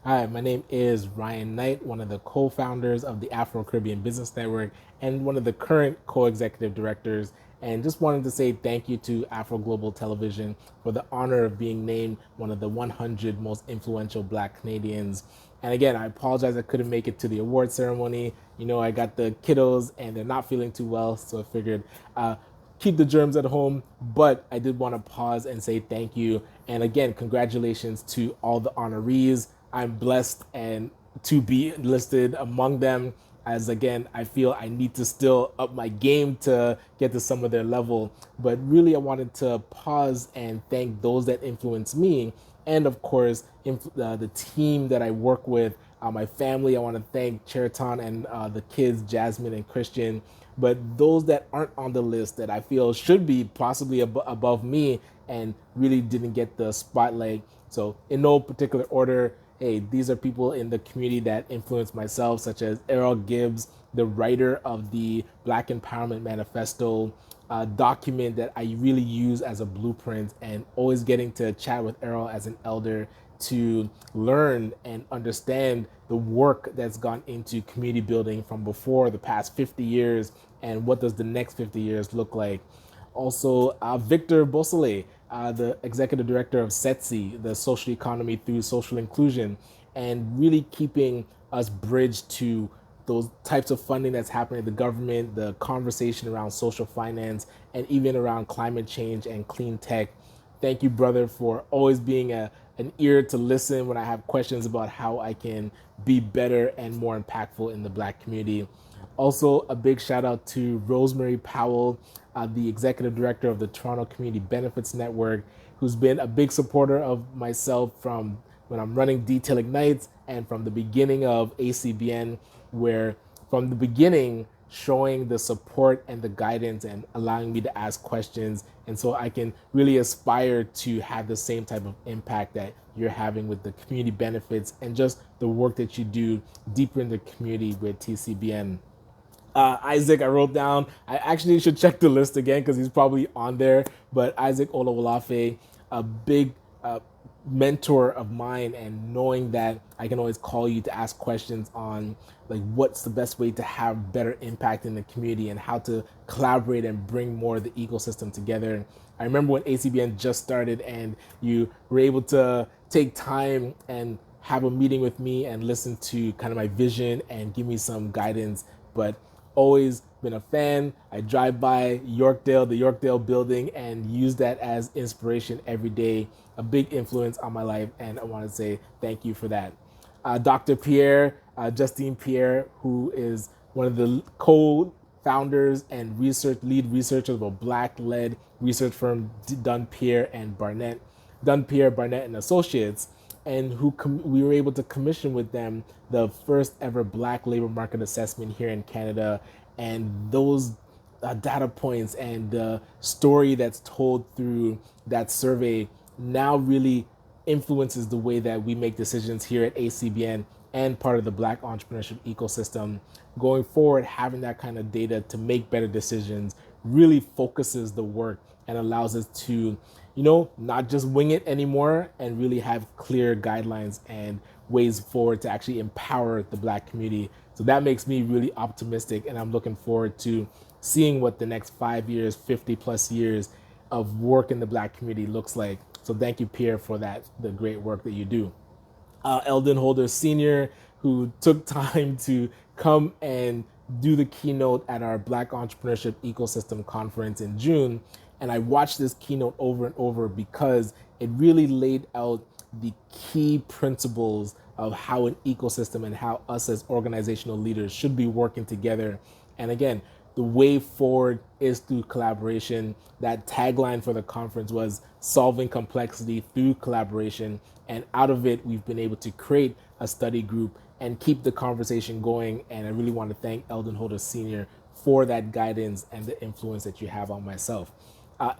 Hi, my name is Ryan Knight, one of the co-founders of the Afro-Caribbean Business Network and one of the current co-executive directors. And just wanted to say thank you to AfroGlobal Television for the honor of being named one of the 100 most influential Black Canadians. And again, I apologize I couldn't make it to the award ceremony. I got the kiddos and they're not feeling too well, so I figured keep the germs at home. But I did want to pause and say thank you. And again, congratulations to all the honorees. I'm blessed and to be listed among them, as again, I feel I need to still up my game to get to some of their level. But really, I wanted to pause and thank those that influence me. And of course, the team that I work with, my family. I want to thank Cheriton and the kids, Jasmine and Christian. But those that aren't on the list that I feel should be possibly above me and really didn't get the spotlight. So, in no particular order, hey, these are people in the community that influenced myself, such as Errol Gibbs, the writer of the Black Empowerment Manifesto, document that I really use as a blueprint, and always getting to chat with Errol as an elder to learn and understand the work that's gone into community building from before the past 50 years and what does the next 50 years look like. Also, Victor Bosole, the executive director of SETSI, the social economy through social inclusion, and really keeping us bridged to those types of funding that's happening at the government, the conversation around social finance, and even around climate change and clean tech. Thank you, brother, for always being an ear to listen when I have questions about how I can be better and more impactful in the Black community. Also, a big shout out to Rosemary Powell, the executive director of the Toronto Community Benefits Network, who's been a big supporter of myself from when I'm running Detail Ignites and from the beginning of ACBN, where from the beginning, showing the support and the guidance and allowing me to ask questions. And so I can really aspire to have the same type of impact that you're having with the community benefits and just the work that you do deeper in the community with TCBN. Isaac, I wrote down. I actually should check the list again because he's probably on there. But Isaac Olawolafe, a big mentor of mine, and knowing that I can always call you to ask questions on like what's the best way to have better impact in the community and how to collaborate and bring more of the ecosystem together. I remember when ACBN just started and you were able to take time and have a meeting with me and listen to kind of my vision and give me some guidance. But always been a fan. I drive by Yorkdale, the Yorkdale building, and use that as inspiration every day. A big influence on my life, and I want to say thank you for that. Dr. Pierre, Justine Pierre, who is one of the co-founders and lead researchers of a Black-led research firm, Dunn Pierre, Barnett and Associates, and we were able to commission with them the first ever Black labor market assessment here in Canada. And those data points and the story that's told through that survey now really influences the way that we make decisions here at ACBN and part of the Black entrepreneurship ecosystem. Going forward, having that kind of data to make better decisions really focuses the work and allows us to, not just wing it anymore and really have clear guidelines and ways forward to actually empower the Black community. So that makes me really optimistic, and I'm looking forward to seeing what the next 5 years, 50 plus years of work in the Black community looks like. So thank you, Pierre, for the great work that you do. Eldon Holder Sr., who took time to come and do the keynote at our Black Entrepreneurship Ecosystem Conference in June. And I watched this keynote over and over because it really laid out the key principles of how an ecosystem and how us as organizational leaders should be working together. And again, the way forward is through collaboration. That tagline for the conference was solving complexity through collaboration. And out of it, we've been able to create a study group and keep the conversation going. And I really want to thank Eldon Holder Sr. for that guidance and the influence that you have on myself.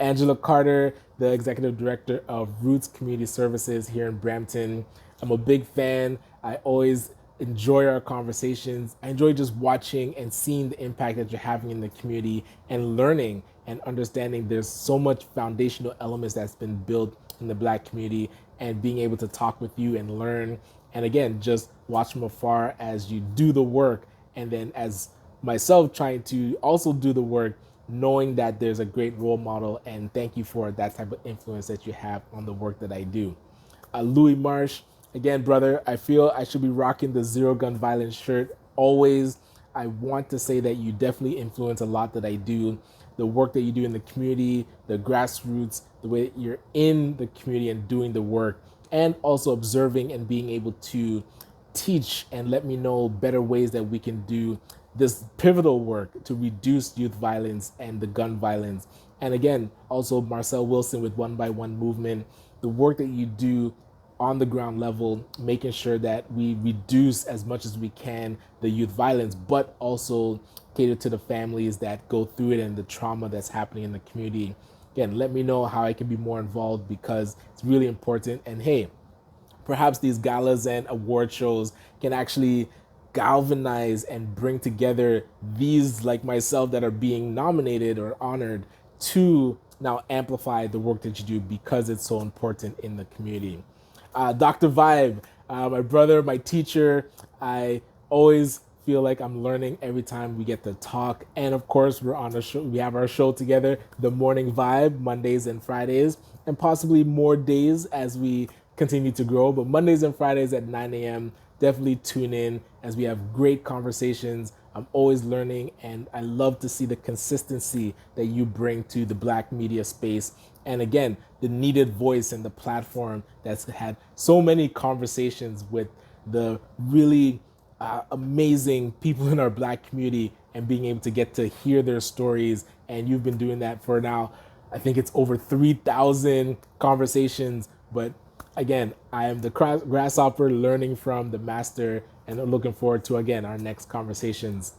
Angela Carter, the executive director of Roots Community Services here in Brampton. I'm a big fan. I always enjoy our conversations. I enjoy just watching and seeing the impact that you're having in the community and learning and understanding there's so much foundational elements that's been built in the Black community. and being able to talk with you and learn. And again, just watch from afar as you do the work. And then as myself trying to also do the work, knowing that there's a great role model, and thank you for that type of influence that you have on the work that I do. Louis Marsh, again, brother, I feel I should be rocking the Zero Gun Violence shirt always. I want to say that you definitely influence a lot that I do. The work that you do in the community, the grassroots, the way that you're in the community and doing the work, and also observing and being able to teach and let me know better ways that we can do this pivotal work to reduce youth violence and the gun violence. And again, also Marcel Wilson with One by One Movement, the work that you do on the ground level, making sure that we reduce as much as we can the youth violence, but also cater to the families that go through it and the trauma that's happening in the community. Again, let me know how I can be more involved because it's really important. And hey, perhaps these galas and award shows can actually galvanize and bring together these like myself that are being nominated or honored to now amplify the work that you do because it's so important in the community. Dr. Vibe, my brother, my teacher, I always feel like I'm learning every time we get to talk. And of course, we're on a show. We have our show together, The Morning Vibe, Mondays and Fridays, and possibly more days as we continue to grow. But Mondays and Fridays at 9 a.m., definitely tune in as we have great conversations. I'm always learning, and I love to see the consistency that you bring to the Black media space. And again, the needed voice and the platform that's had so many conversations with the really amazing people in our Black community and being able to get to hear their stories. And you've been doing that for now, I think it's over 3,000 conversations. But again, I am the grasshopper learning from the master and looking forward to, again, our next conversations.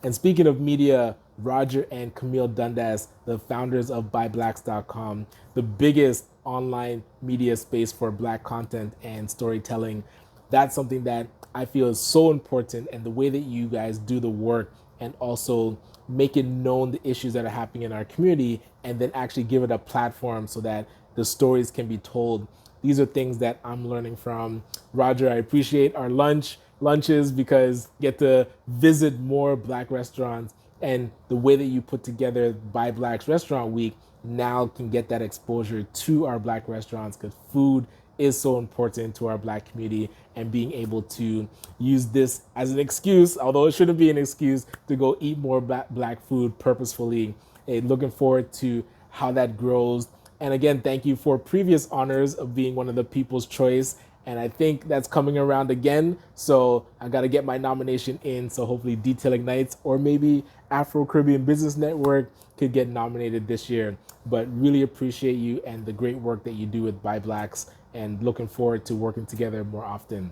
And speaking of media, Roger and Camille Dundas, the founders of ByBlacks.com, the biggest online media space for Black content and storytelling. That's something that I feel is so important, and the way that you guys do the work and also make it known the issues that are happening in our community and then actually give it a platform so that the stories can be told. These are things that I'm learning from. Roger, I appreciate our lunches because get to visit more Black restaurants, and the way that you put together By Blacks Restaurant Week now can get that exposure to our Black restaurants because food is so important to our Black community, and being able to use this as an excuse, although it shouldn't be an excuse, to go eat more Black food purposefully. Looking forward to how that grows. And again, thank you for previous honors of being one of the People's Choice. And I think that's coming around again. So I got to get my nomination in. So hopefully Detail Ignites or maybe Afro-Caribbean Business Network could get nominated this year. But really appreciate you and the great work that you do with By Blacks, and looking forward to working together more often.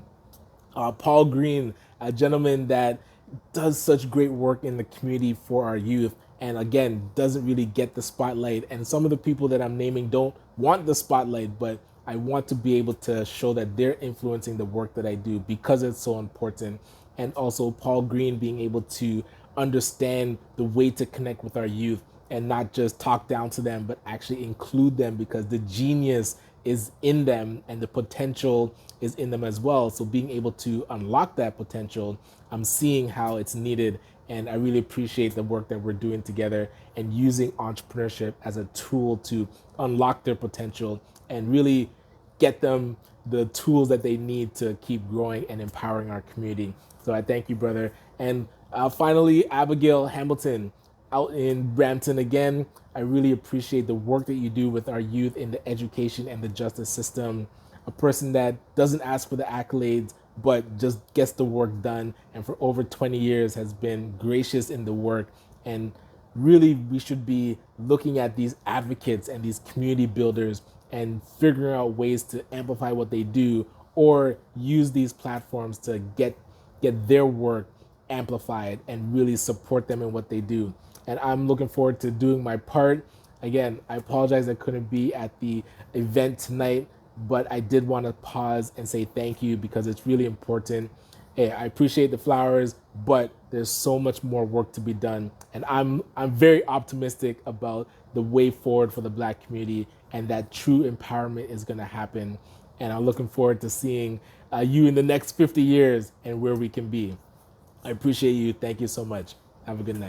Paul Green, a gentleman that does such great work in the community for our youth, and again, doesn't really get the spotlight. And some of the people that I'm naming don't want the spotlight, but I want to be able to show that they're influencing the work that I do because it's so important. And also Paul Green being able to understand the way to connect with our youth and not just talk down to them, but actually include them, because the genius is in them and the potential is in them as well. So being able to unlock that potential, I'm seeing how it's needed. And I really appreciate the work that we're doing together and using entrepreneurship as a tool to unlock their potential and really get them the tools that they need to keep growing and empowering our community. So I thank you, brother. And finally, Abigail Hamilton out in Brampton again. I really appreciate the work that you do with our youth in the education and the justice system. A person that doesn't ask for the accolades, but just gets the work done, and for over 20 years has been gracious in the work. And really, we should be looking at these advocates and these community builders and figuring out ways to amplify what they do or use these platforms to get their work amplified and really support them in what they do. And I'm looking forward to doing my part. Again, I apologize I couldn't be at the event tonight, but I did want to pause and say thank you because it's really important. Hey, I appreciate the flowers, but there's so much more work to be done. And I'm very optimistic about the way forward for the Black community, and that true empowerment is going to happen. And I'm looking forward to seeing you in the next 50 years and where we can be. I appreciate you. Thank you so much. Have a good night.